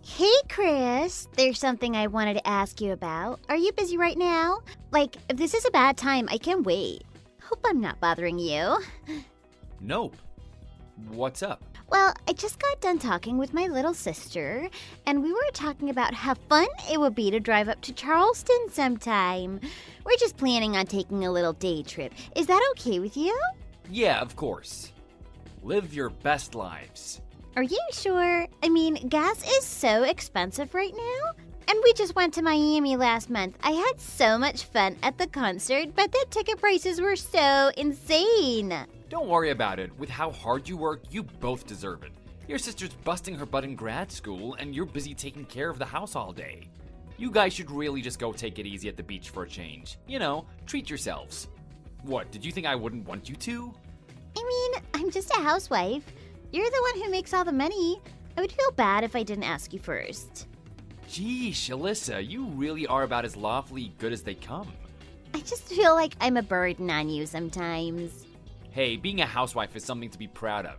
Hey, Chris. There's something I wanted to ask you about. Are you busy right now? Like, if this is a bad time, I can wait. Hope I'm not bothering you. Nope. What's up? Well, I just got done talking with my little sister, and we were talking about how fun it would be to drive up to Charleston sometime. We're just planning on taking a little day trip. Is that okay with you? Yeah, of course. Live your best lives. Are you sure? I mean, gas is so expensive right now. And we just went to Miami last month. I had so much fun at the concert, but the ticket prices were so insane. Don't worry about it. With how hard you work, you both deserve it. Your sister's busting her butt in grad school, and you're busy taking care of the house all day. You guys should really just go take it easy at the beach for a change. You know, treat yourselves. What, did you think I wouldn't want you to? I mean, I'm just a housewife. You're the one who makes all the money. I would feel bad if I didn't ask you first. Geesh, Alyssa, you really are about as lawfully good as they come. I just feel like I'm a burden on you sometimes. Hey, being a housewife is something to be proud of.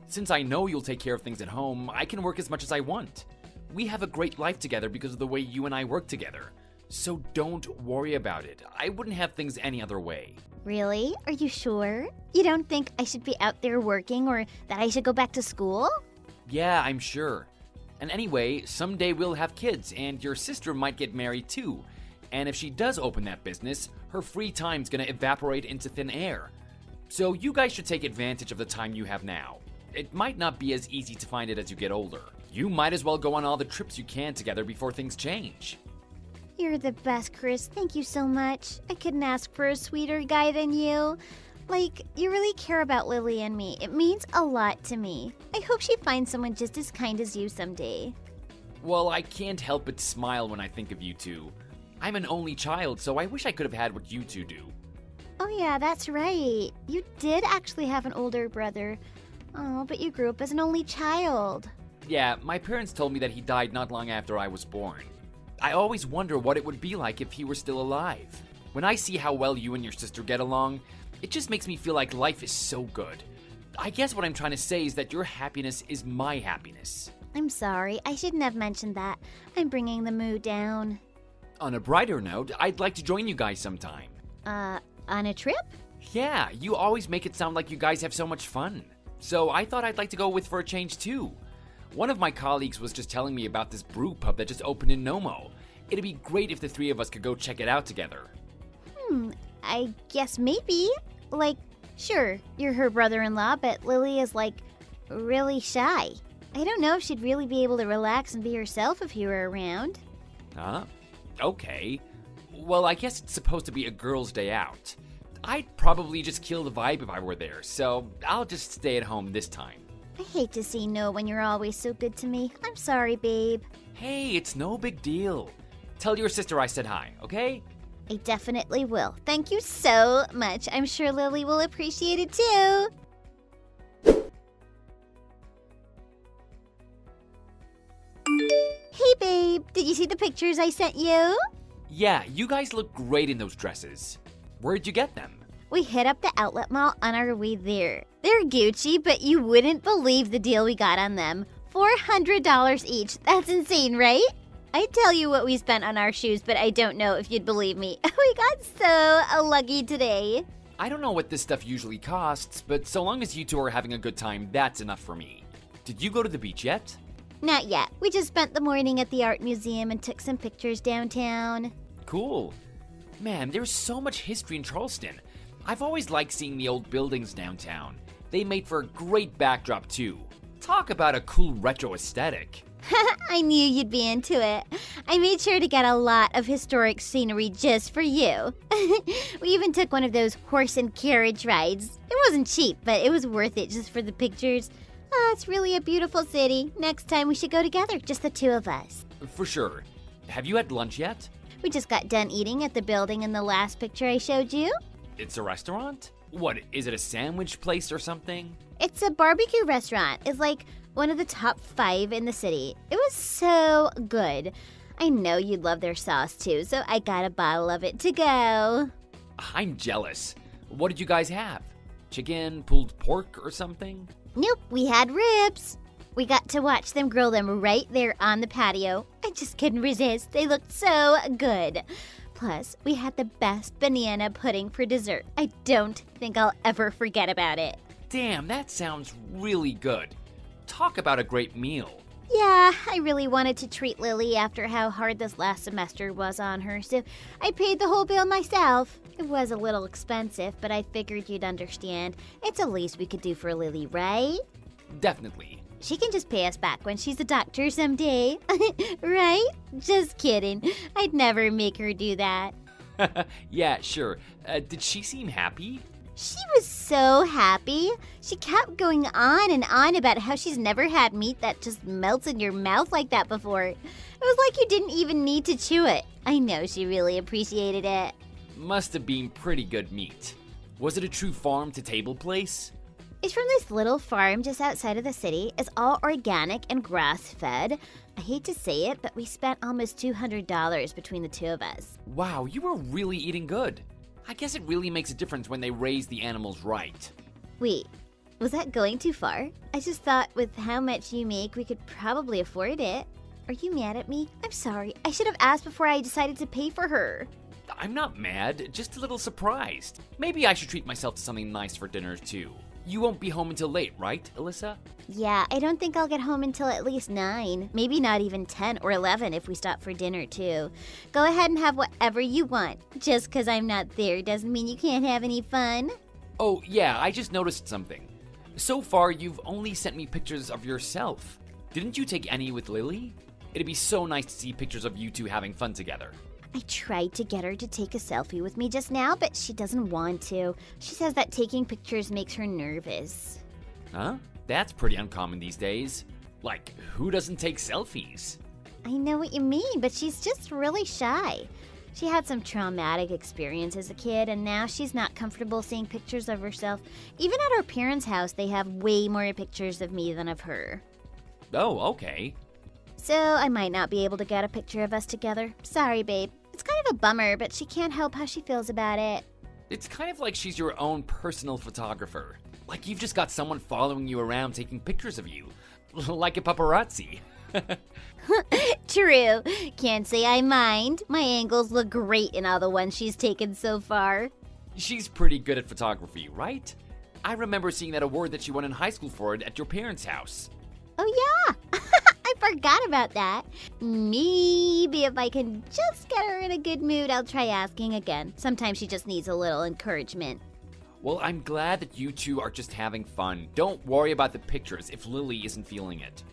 Since I know you'll take care of things at home, I can work as much as I want. We have a great life together because of the way you and I work together. So don't worry about it. I wouldn't have things any other way. Really? Are you sure? You don't think I should be out there working or that I should go back to school? Yeah, I'm sure. And anyway, someday we'll have kids, and your sister might get married too. And if she does open that business, her free time's gonna evaporate into thin air. So you guys should take advantage of the time you have now. It might not be as easy to find it as you get older. You might as well go on all the trips you can together before things change. You're the best, Chris. Thank you so much. I couldn't ask for a sweeter guy than you. Like, you really care about Lily and me. It means a lot to me. I hope she finds someone just as kind as you someday. Well, I can't help but smile when I think of you two. I'm an only child, so I wish I could have had what you two do. Oh yeah, that's right. You did actually have an older brother. Oh, but you grew up as an only child. Yeah, my parents told me that he died not long after I was born. I always wonder what it would be like if he were still alive. When I see how well you and your sister get along, it just makes me feel like life is so good. I guess what I'm trying to say is that your happiness is my happiness. I'm sorry, I shouldn't have mentioned that. I'm bringing the mood down. On a brighter note, I'd like to join you guys sometime. On a trip? Yeah, you always make it sound like you guys have so much fun. So I thought I'd like to go with for a change too. One of my colleagues was just telling me about this brew pub that just opened in Nomo. It'd be great if the three of us could go check it out together. I guess maybe. Like, sure, you're her brother-in-law, but Lily is, like, really shy. I don't know if she'd really be able to relax and be herself if you were around. Huh? Okay. Well, I guess it's supposed to be a girl's day out. I'd probably just kill the vibe if I were there, so I'll just stay at home this time. I hate to say no when you're always so good to me. I'm sorry, babe. Hey, it's no big deal. Tell your sister I said hi, okay? I definitely will. Thank you so much. I'm sure Lily will appreciate it too. Hey, babe. Did you see the pictures I sent you? Yeah, you guys look great in those dresses. Where'd you get them? We hit up the outlet mall on our way there. They're Gucci, but you wouldn't believe the deal we got on them. $400 each. That's insane, right? I'd tell you what we spent on our shoes, but I don't know if you'd believe me. We got so lucky today. I don't know what this stuff usually costs, but so long as you two are having a good time, that's enough for me. Did you go to the beach yet? Not yet. We just spent the morning at the art museum and took some pictures downtown. Cool. Man, there's so much history in Charleston. I've always liked seeing the old buildings downtown. They made for a great backdrop too. Talk about a cool retro aesthetic. I knew you'd be into it. I made sure to get a lot of historic scenery just for you. We even took one of those horse and carriage rides. It wasn't cheap, but it was worth it just for the pictures. Oh, it's really a beautiful city. Next time we should go together, just the two of us. For sure. Have you had lunch yet? We just got done eating at the building in the last picture I showed you. It's a restaurant? What, is it a sandwich place or something? It's a barbecue restaurant. It's like one of the top 5 in the city. It was so good. I know you'd love their sauce too, so I got a bottle of it to go. I'm jealous. What did you guys have? Chicken, pulled pork, or something? Nope, we had ribs. We got to watch them grill them right there on the patio. I just couldn't resist. They looked so good. Plus, we had the best banana pudding for dessert. I don't think I'll ever forget about it. Damn, that sounds really good. Talk about a great meal. Yeah, I really wanted to treat Lily after how hard this last semester was on her, so I paid the whole bill myself. It was a little expensive, but I figured you'd understand. It's the least we could do for Lily, right? Definitely. She can just pay us back when she's a doctor someday. Right? Just kidding. I'd never make her do that. Yeah, sure. Did she seem happy? She was so happy. She kept going on and on about how she's never had meat that just melts in your mouth like that before. It was like you didn't even need to chew it. I know she really appreciated it. Must have been pretty good meat. Was it a true farm-to-table place? It's from this little farm just outside of the city. It's all organic and grass-fed. I hate to say it, but we spent almost $200 between the two of us. Wow, you were really eating good. I guess it really makes a difference when they raise the animals right. Wait, was that going too far? I just thought with how much you make, we could probably afford it. Are you mad at me? I'm sorry. I should have asked before I decided to pay for her. I'm not mad, just a little surprised. Maybe I should treat myself to something nice for dinner too. You won't be home until late, right, Alyssa? Yeah, I don't think I'll get home until at least 9. Maybe not even 10 or 11 if we stop for dinner, too. Go ahead and have whatever you want. Just 'cause I'm not there doesn't mean you can't have any fun. Oh, yeah, I just noticed something. So far, you've only sent me pictures of yourself. Didn't you take any with Lily? It'd be so nice to see pictures of you two having fun together. I tried to get her to take a selfie with me just now, but she doesn't want to. She says that taking pictures makes her nervous. Huh? That's pretty uncommon these days. Like, who doesn't take selfies? I know what you mean, but she's just really shy. She had some traumatic experience as a kid, and now she's not comfortable seeing pictures of herself. Even at her parents' house, they have way more pictures of me than of her. Oh, okay. So I might not be able to get a picture of us together. Sorry, babe. It's kind of a bummer, but she can't help how she feels about it. It's kind of like she's your own personal photographer. Like you've just got someone following you around taking pictures of you. Like a paparazzi. True. Can't say I mind. My angles look great in all the ones she's taken so far. She's pretty good at photography, right? I remember seeing that award that she won in high school for it at your parents' house. Oh yeah, I forgot about that. Maybe if I can just get her in a good mood, I'll try asking again. Sometimes she just needs a little encouragement. Well, I'm glad that you two are just having fun. Don't worry about the pictures if Lily isn't feeling it.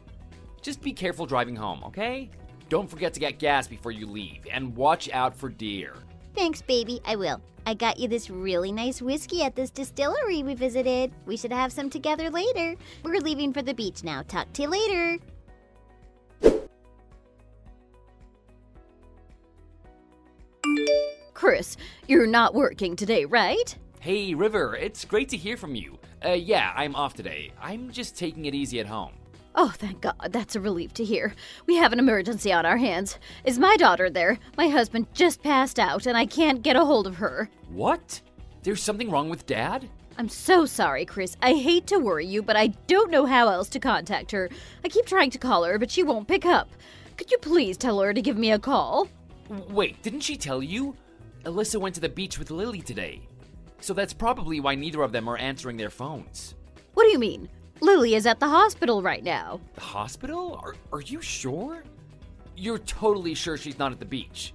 Just be careful driving home, okay? Don't forget to get gas before you leave, and watch out for deer. Thanks, baby, I will. I got you this really nice whiskey at this distillery we visited. We should have some together later. We're leaving for the beach now. Talk to you later. Chris, you're not working today, right? Hey, River, it's great to hear from you. Yeah, I'm off today. I'm just taking it easy at home. Oh, thank God. That's a relief to hear. We have an emergency on our hands. Is my daughter there? My husband just passed out, and I can't get a hold of her. What? There's something wrong with Dad? I'm so sorry, Chris. I hate to worry you, but I don't know how else to contact her. I keep trying to call her, but she won't pick up. Could you please tell her to give me a call? Wait, didn't she tell you? Alyssa went to the beach with Lily today. So that's probably why neither of them are answering their phones. What do you mean? Lily is at the hospital right now. The hospital? Are you sure? You're totally sure she's not at the beach?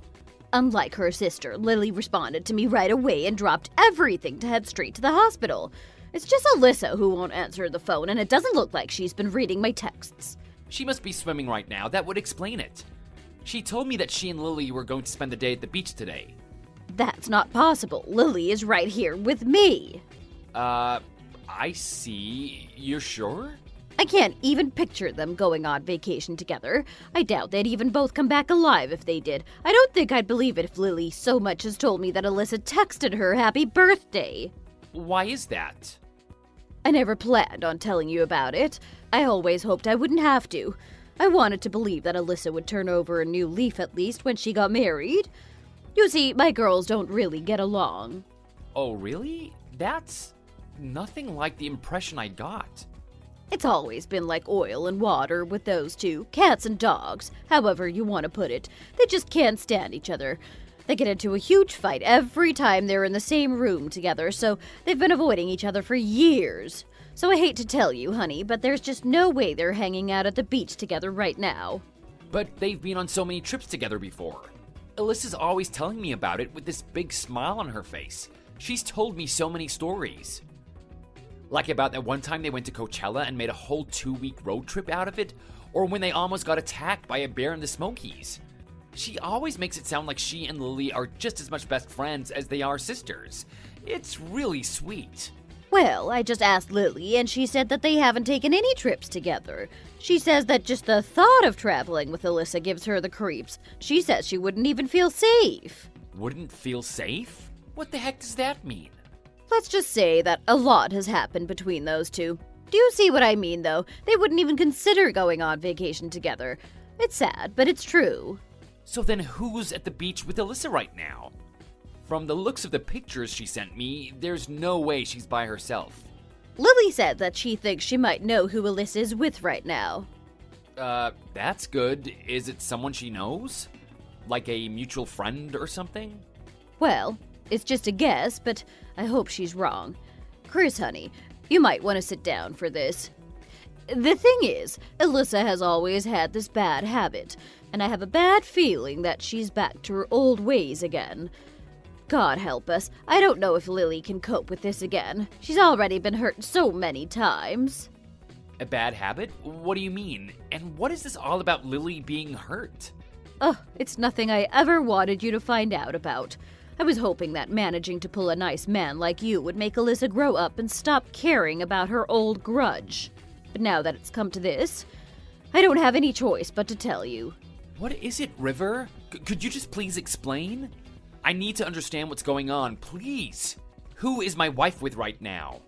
Unlike her sister, Lily responded to me right away and dropped everything to head straight to the hospital. It's just Alyssa who won't answer the phone, and it doesn't look like she's been reading my texts. She must be swimming right now. That would explain it. She told me that she and Lily were going to spend the day at the beach today. That's not possible. Lily is right here with me. I see. You're sure? I can't even picture them going on vacation together. I doubt they'd even both come back alive if they did. I don't think I'd believe it if Lily so much as told me that Alyssa texted her happy birthday. Why is that? I never planned on telling you about it. I always hoped I wouldn't have to. I wanted to believe that Alyssa would turn over a new leaf at least when she got married. You see, my girls don't really get along. Oh, really? That's nothing like the impression I got. It's always been like oil and water with those two, cats and dogs, however you want to put it. They just can't stand each other. They get into a huge fight every time they're in the same room together, so they've been avoiding each other for years. So I hate to tell you, honey, but there's just no way they're hanging out at the beach together right now. But they've been on so many trips together before. Alyssa's always telling me about it with this big smile on her face. She's told me so many stories. Like about that one time they went to Coachella and made a whole 2-week road trip out of it, or when they almost got attacked by a bear in the Smokies. She always makes it sound like she and Lily are just as much best friends as they are sisters. It's really sweet. Well, I just asked Lily, and she said that they haven't taken any trips together. She says that just the thought of traveling with Alyssa gives her the creeps. She says she wouldn't even feel safe. Wouldn't feel safe? What the heck does that mean? Let's just say that a lot has happened between those two. Do you see what I mean, though? They wouldn't even consider going on vacation together. It's sad, but it's true. So then who's at the beach with Alyssa right now? From the looks of the pictures she sent me, there's no way she's by herself. Lily said that she thinks she might know who Alyssa is with right now. That's good. Is it someone she knows? Like a mutual friend or something? Well, it's just a guess, but I hope she's wrong. Chris, honey, you might want to sit down for this. The thing is, Alyssa has always had this bad habit, and I have a bad feeling that she's back to her old ways again. God help us, I don't know if Lily can cope with this again. She's already been hurt so many times. A bad habit? What do you mean? And what is this all about Lily being hurt? Ugh, it's nothing I ever wanted you to find out about. I was hoping that managing to pull a nice man like you would make Alyssa grow up and stop caring about her old grudge. But now that it's come to this, I don't have any choice but to tell you. What is it, River? Could you just please explain? I need to understand what's going on, please. Who is my wife with right now?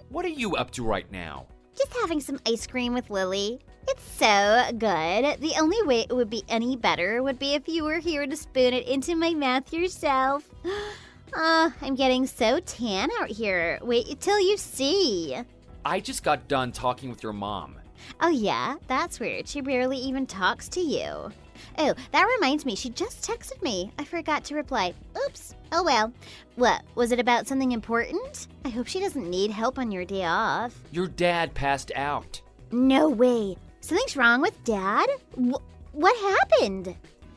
What are you up to right now? Just having some ice cream with Lily. It's so good. The only way it would be any better would be if you were here to spoon it into my mouth yourself. I'm getting so tan out here. Wait till you see. I just got done talking with your mom. Oh yeah? That's weird. She rarely even talks to you. Oh, that reminds me. She just texted me. I forgot to reply. Oops. Oh well. What? Was it about something important? I hope she doesn't need help on your day off. Your dad passed out. No way. Something's wrong with Dad? What happened?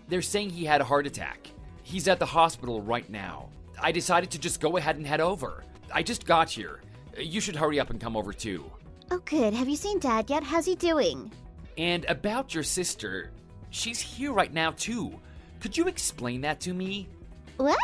They're saying he had a heart attack. He's at the hospital right now. I decided to just go ahead and head over. I just got here. You should hurry up and come over too. Oh good. Have you seen Dad yet? How's he doing? And about your sister, she's here right now too. Could you explain that to me? What?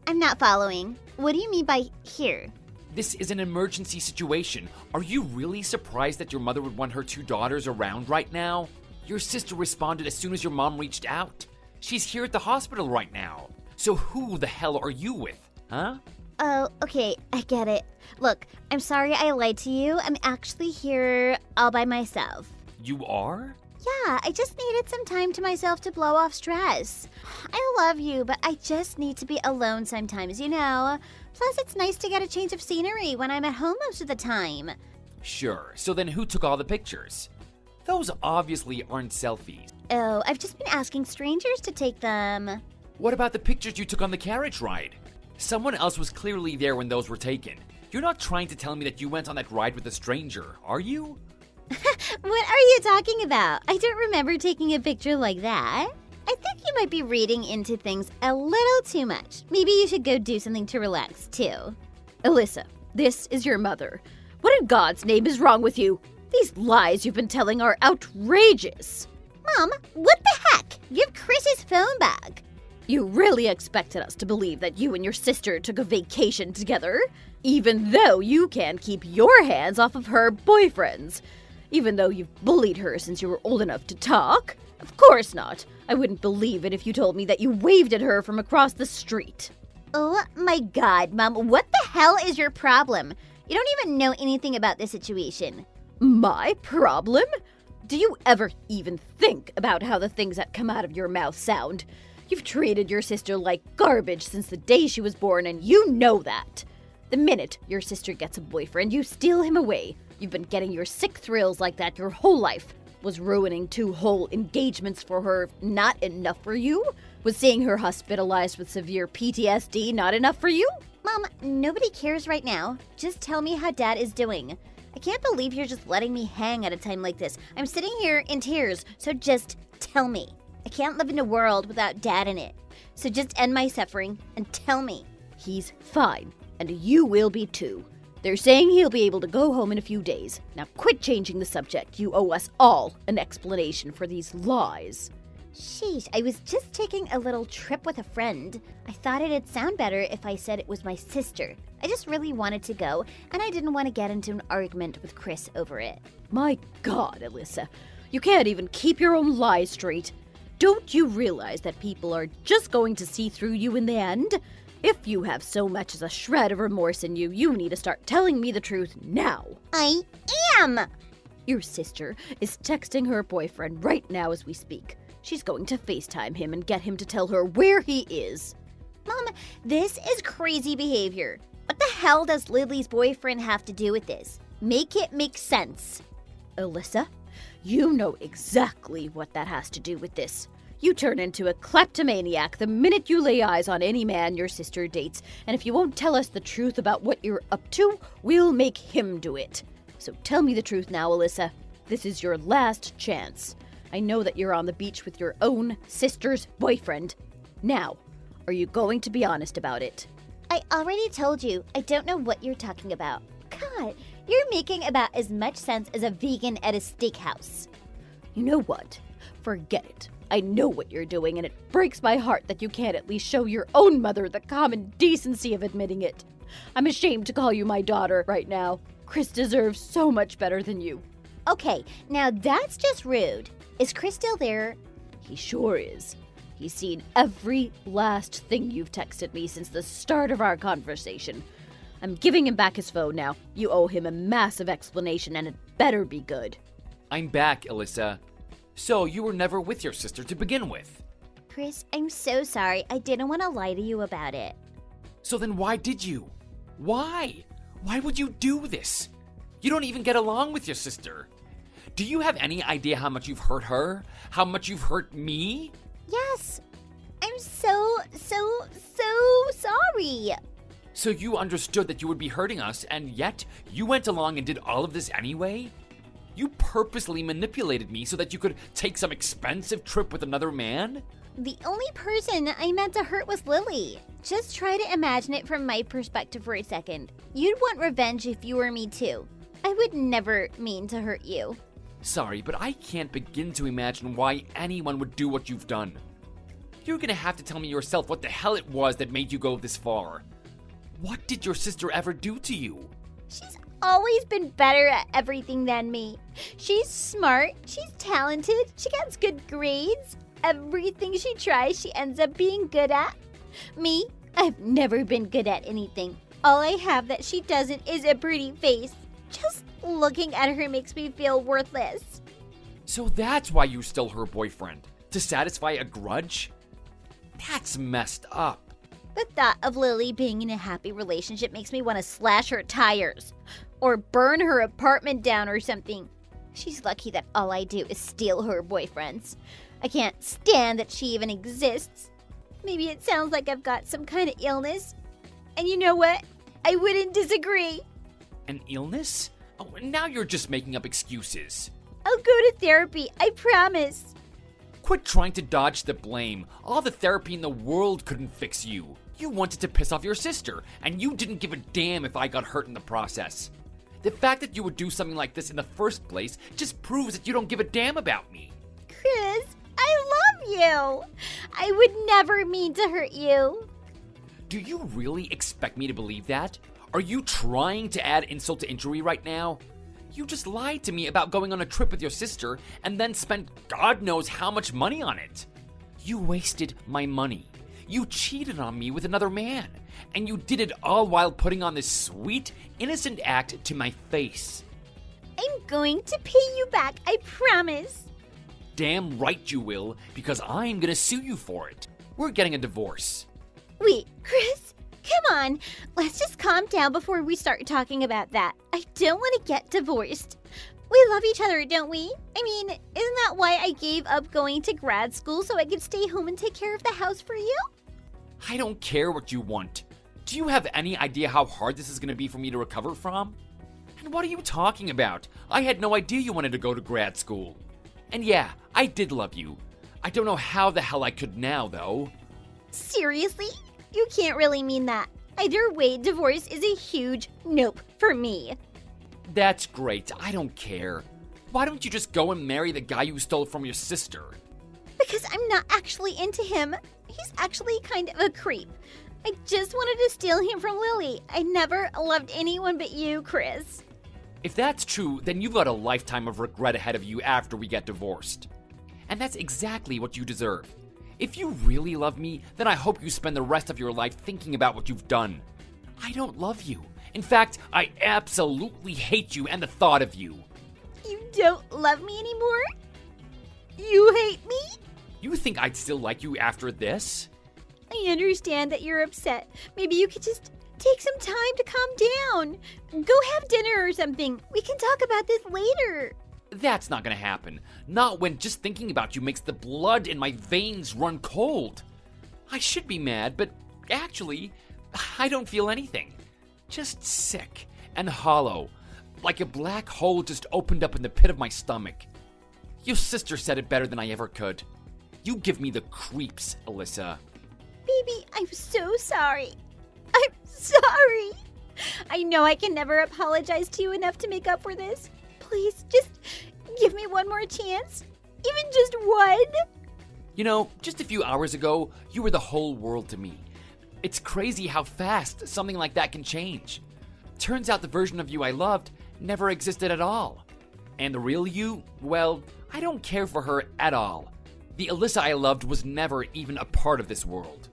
I'm not following. What do you mean by here? This is an emergency situation. Are you really surprised that your mother would want her 2 daughters around right now? Your sister responded as soon as your mom reached out. She's here at the hospital right now. So who the hell are you with, huh? Oh, okay, I get it. Look, I'm sorry I lied to you. I'm actually here all by myself. You are? Yeah, I just needed some time to myself to blow off stress. I love you, but I just need to be alone sometimes, you know? Plus, it's nice to get a change of scenery when I'm at home most of the time. Sure, so then who took all the pictures? Those obviously aren't selfies. Oh, I've just been asking strangers to take them. What about the pictures you took on the carriage ride? Someone else was clearly there when those were taken. You're not trying to tell me that you went on that ride with a stranger, are you? What are you talking about? I don't remember taking a picture like that. I think you might be reading into things a little too much. Maybe you should go do something to relax, too. Alyssa, this is your mother. What in God's name is wrong with you? These lies you've been telling are outrageous. Mom, what the heck? Give Chris his phone back. You really expected us to believe that you and your sister took a vacation together? Even though you can't keep your hands off of her boyfriends. Even though you've bullied her since you were old enough to talk? Of course not. I wouldn't believe it if you told me that you waved at her from across the street. Oh my God, Mom, what the hell is your problem? You don't even know anything about this situation. My problem? Do you ever even think about how the things that come out of your mouth sound? You've treated your sister like garbage since the day she was born, and you know that. The minute your sister gets a boyfriend, you steal him away. You've been getting your sick thrills like that your whole life. Was ruining 2 whole engagements for her not enough for you? Was seeing her hospitalized with severe PTSD not enough for you? Mom, nobody cares right now. Just tell me how Dad is doing. I can't believe you're just letting me hang at a time like this. I'm sitting here in tears, so just tell me. I can't live in a world without Dad in it. So just end my suffering and tell me. He's fine, and you will be too. They're saying he'll be able to go home in a few days. Now quit changing the subject. You owe us all an explanation for these lies. Sheesh, I was just taking a little trip with a friend. I thought it'd sound better if I said it was my sister. I just really wanted to go, and I didn't want to get into an argument with Chris over it. My God, Alyssa, you can't even keep your own lies straight. Don't you realize that people are just going to see through you in the end? If you have so much as a shred of remorse in you, you need to start telling me the truth now. I am! Your sister is texting her boyfriend right now as we speak. She's going to FaceTime him and get him to tell her where he is. Mom, this is crazy behavior. What the hell does Lily's boyfriend have to do with this? Make it make sense. Alyssa, you know exactly what that has to do with this. You turn into a kleptomaniac the minute you lay eyes on any man your sister dates, and if you won't tell us the truth about what you're up to, we'll make him do it. So tell me the truth now, Alyssa. This is your last chance. I know that you're on the beach with your own sister's boyfriend. Now, are you going to be honest about it? I already told you, I don't know what you're talking about. God, you're making about as much sense as a vegan at a steakhouse. You know what? Forget it. I know what you're doing, and it breaks my heart that you can't at least show your own mother the common decency of admitting it. I'm ashamed to call you my daughter right now. Chris deserves so much better than you. Okay, now that's just rude. Is Chris still there? He sure is. He's seen every last thing you've texted me since the start of our conversation. I'm giving him back his phone now. You owe him a massive explanation, and it better be good. I'm back, Alyssa. So you were never with your sister to begin with. Chris, I'm so sorry. I didn't want to lie to you about it. So then why did you? Why? Why would you do this? You don't even get along with your sister. Do you have any idea how much you've hurt her? How much you've hurt me? Yes. I'm so sorry. So you understood that you would be hurting us, and yet you went along and did all of this anyway? You purposely manipulated me so that you could take some expensive trip with another man? The only person I meant to hurt was Lily. Just try to imagine it from my perspective for a second. You'd want revenge if you were me too. I would never mean to hurt you. Sorry, but I can't begin to imagine why anyone would do what you've done. You're gonna have to tell me yourself what the hell it was that made you go this far. What did your sister ever do to you? She's always been better at everything than me. She's smart, she's talented, she gets good grades. Everything she tries, she ends up being good at. Me, I've never been good at anything. All I have that she doesn't is a pretty face. Just looking at her makes me feel worthless. So that's why you're still her boyfriend? To satisfy a grudge? That's messed up. The thought of Lily being in a happy relationship makes me want to slash her tires. Or burn her apartment down or something. She's lucky that all I do is steal her boyfriends. I can't stand that she even exists. Maybe it sounds like I've got some kind of illness. And you know what? I wouldn't disagree. An illness? Oh, now you're just making up excuses. I'll go to therapy, I promise. Quit trying to dodge the blame. All the therapy in the world couldn't fix you. You wanted to piss off your sister, and you didn't give a damn if I got hurt in the process. The fact that you would do something like this in the first place just proves that you don't give a damn about me. Chris, I love you. I would never mean to hurt you. Do you really expect me to believe that? Are you trying to add insult to injury right now? You just lied to me about going on a trip with your sister and then spent God knows how much money on it. You wasted my money. You cheated on me with another man. And you did it all while putting on this sweet, innocent act to my face. I'm going to pay you back, I promise. Damn right you will, because I'm gonna sue you for it. We're getting a divorce. Wait, Chris, come on. Let's just calm down before we start talking about that. I don't want to get divorced. We love each other, don't we? I mean, isn't that why I gave up going to grad school so I could stay home and take care of the house for you? I don't care what you want. Do you have any idea how hard this is going to be for me to recover from? And what are you talking about? I had no idea you wanted to go to grad school. And yeah, I did love you. I don't know how the hell I could now, though. Seriously? You can't really mean that. Either way, divorce is a huge nope for me. That's great. I don't care. Why don't you just go and marry the guy you stole from your sister? Because I'm not actually into him. He's actually kind of a creep. I just wanted to steal him from Lily. I never loved anyone but you, Chris. If that's true, then you've got a lifetime of regret ahead of you after we get divorced. And that's exactly what you deserve. If you really love me, then I hope you spend the rest of your life thinking about what you've done. I don't love you. In fact, I absolutely hate you and the thought of you. You don't love me anymore? You hate me? You think I'd still like you after this? I understand that you're upset. Maybe you could just take some time to calm down. Go have dinner or something. We can talk about this later. That's not gonna happen. Not when just thinking about you makes the blood in my veins run cold. I should be mad, but actually, I don't feel anything. Just sick and hollow, like a black hole just opened up in the pit of my stomach. Your sister said it better than I ever could. You give me the creeps, Alyssa. Baby, I'm so sorry. I'm sorry. I know I can never apologize to you enough to make up for this. Please, just give me one more chance. Even just one. You know, just a few hours ago, you were the whole world to me. It's crazy how fast something like that can change. Turns out the version of you I loved never existed at all. And the real you, well, I don't care for her at all. The Alyssa I loved was never even a part of this world.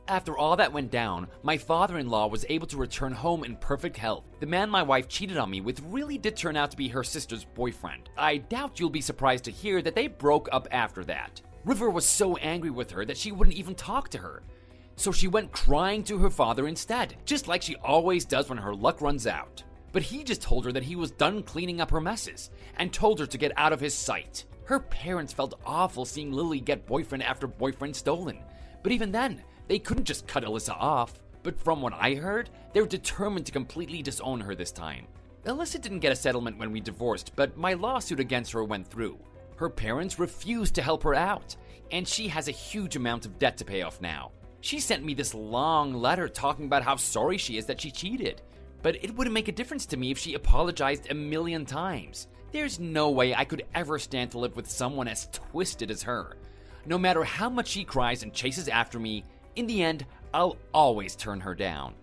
After all that went down, my father-in-law was able to return home in perfect health. The man my wife cheated on me with really did turn out to be her sister's boyfriend. I doubt you'll be surprised to hear that they broke up after that. River was so angry with her that she wouldn't even talk to her. So she went crying to her father instead, just like she always does when her luck runs out. But he just told her that he was done cleaning up her messes, and told her to get out of his sight. Her parents felt awful seeing Lily get boyfriend after boyfriend stolen. But even then, they couldn't just cut Alyssa off. But from what I heard, they're determined to completely disown her this time. Alyssa didn't get a settlement when we divorced, but my lawsuit against her went through. Her parents refused to help her out, and she has a huge amount of debt to pay off now. She sent me this long letter talking about how sorry she is that she cheated. But it wouldn't make a difference to me if she apologized a million times. There's no way I could ever stand to live with someone as twisted as her. No matter how much she cries and chases after me, in the end, I'll always turn her down.